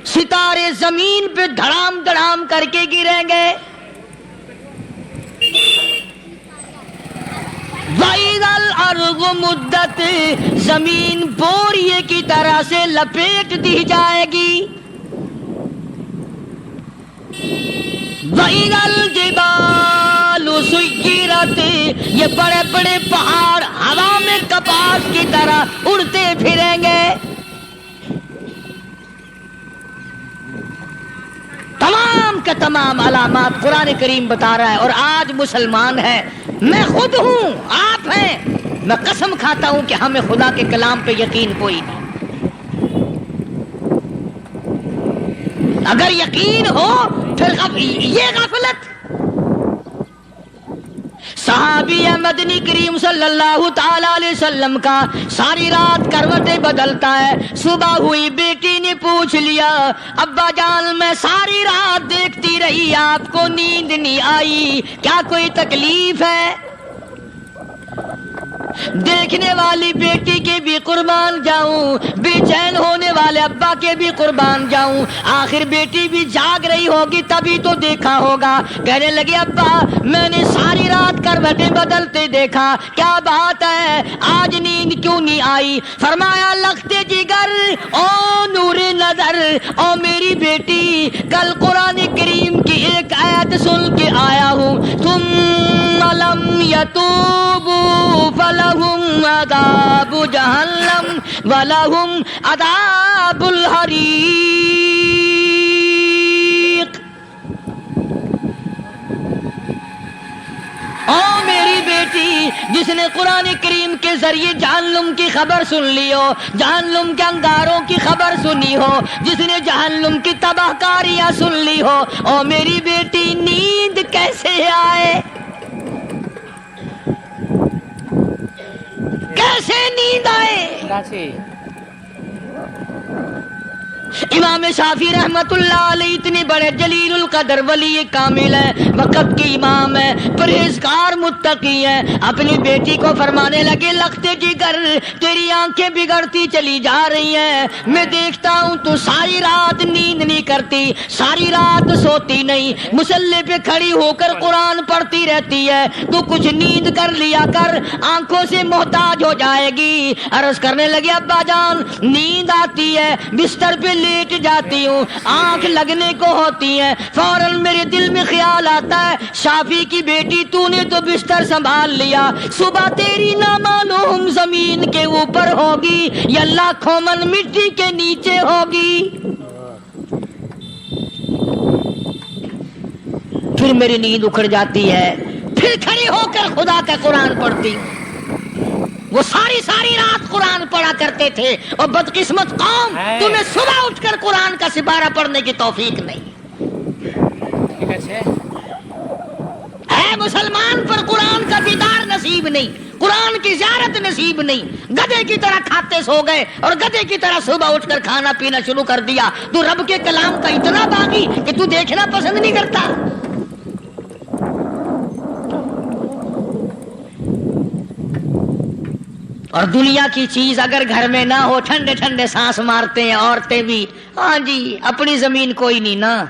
ستارے زمین پہ دھڑام دھڑام کر کے گریں گے. وَإِذَا الْأَرْضُ مُدَّتْ زمین بوریے کی طرح سے لپیٹ دی جائے گی. وَإِذَا الْجِبَالُ سُيِّرَتْ یہ بڑے بڑے پہاڑ ہوا میں کپاس کی طرح اڑتے پھریں گے. تمام کا تمام علامات قرآن کریم بتا رہا ہے. اور آج مسلمان ہے، میں خود ہوں، آپ ہیں، میں قسم کھاتا ہوں کہ ہمیں خدا کے کلام پہ یقین کوئی نہیں. اگر یقین ہو پھر یہ غفلت. صحابی مدنی کریم صلی اللہ تعالی علیہ وسلم کا ساری رات کروٹیں بدلتا ہے. صبح ہوئی بیٹی نے پوچھ لیا، ابا جان میں ساری رات دیکھتی رہی، آپ کو نیند نہیں آئی، کیا کوئی تکلیف ہے؟ دیکھنے والی بیٹی کے بھی قربان جاؤں، بے چین ہونے والے ابا کے بھی قربان جاؤں. آخر بیٹی بھی جاگ رہی ہوگی تبھی تو دیکھا ہوگا. کہنے لگے ابا میں نے ساری رات کروٹیں بدلتے دیکھا، کیا بات ہے، آج نیند کیوں نہیں آئی؟ فرمایا لختے جگر او نور نظر، او میری بیٹی کل قرآن کریم کی ایک آیت سن کے آیا ہوں، ثم لم یتوبوا فلہم عذاب جہنم ولہم عذاب الحریق. او میری بیٹی جس نے قرآن کریم کے ذریعے جہنم کی خبر سن لی ہو، جہنم کے انگاروں کی خبر سنی ہو، جس نے جہنم کی تباہ کاریاں سن لی ہو، او میری بیٹی نیند کیسے آئے؟ کیسے نیند آئے؟ امام شافعی رحمت اللہ علیہ اتنے بڑے جلیل القدر ولی کامل ہیں، وقت کے امام ہیں، پرہیزگار متقی ہیں، اپنی بیٹی کو فرمانے لگے لختے جگر تیری آنکھیں بگڑتی چلی جا رہی ہیں، میں دیکھتا ہوں تو ساری رات نیند نہیں کرتی، ساری رات سوتی نہیں، مصلی پہ کھڑی ہو کر قرآن پڑھتی رہتی ہے، تو کچھ نیند کر لیا کر، آنکھوں سے محتاج ہو جائے گی. عرض کرنے لگے ابا جان نیند آتی ہے، بستر پہ لیٹ جاتی ہوں، آنکھ لگنے کو ہوتی ہے، فوراً میرے دل میں خیال آتا ہے شافی کی بیٹی تو نے تو بستر سنبھال لیا، صبح تیری نہ معلوم زمین کے اوپر ہوگی یا لاکھوں من مٹی کے نیچے ہوگی. پھر میری نیند اکھڑ جاتی ہے، پھر کھڑی ہو کر خدا کا قرآن پڑھتی ہوں. وہ ساری رات قرآن پڑھا کرتے تھے، اور بدقسمت قوم تمہیں صبح اٹھ کر قرآن کا سپارہ پڑھنے کی توفیق نہیں. اے مسلمان پر قرآن کا دیدار نصیب نہیں، قرآن کی زیارت نصیب نہیں، گدھے کی طرح کھاتے سو گئے اور گدھے کی طرح صبح اٹھ کر کھانا پینا شروع کر دیا. تو رب کے کلام کا اتنا باغی کہ تو دیکھنا پسند نہیں کرتا. اور دنیا کی چیز اگر گھر میں نہ ہو، ٹھنڈے ٹھنڈے سانس مارتے ہیں عورتیں بھی، ہاں جی اپنی زمین کوئی نہیں نا.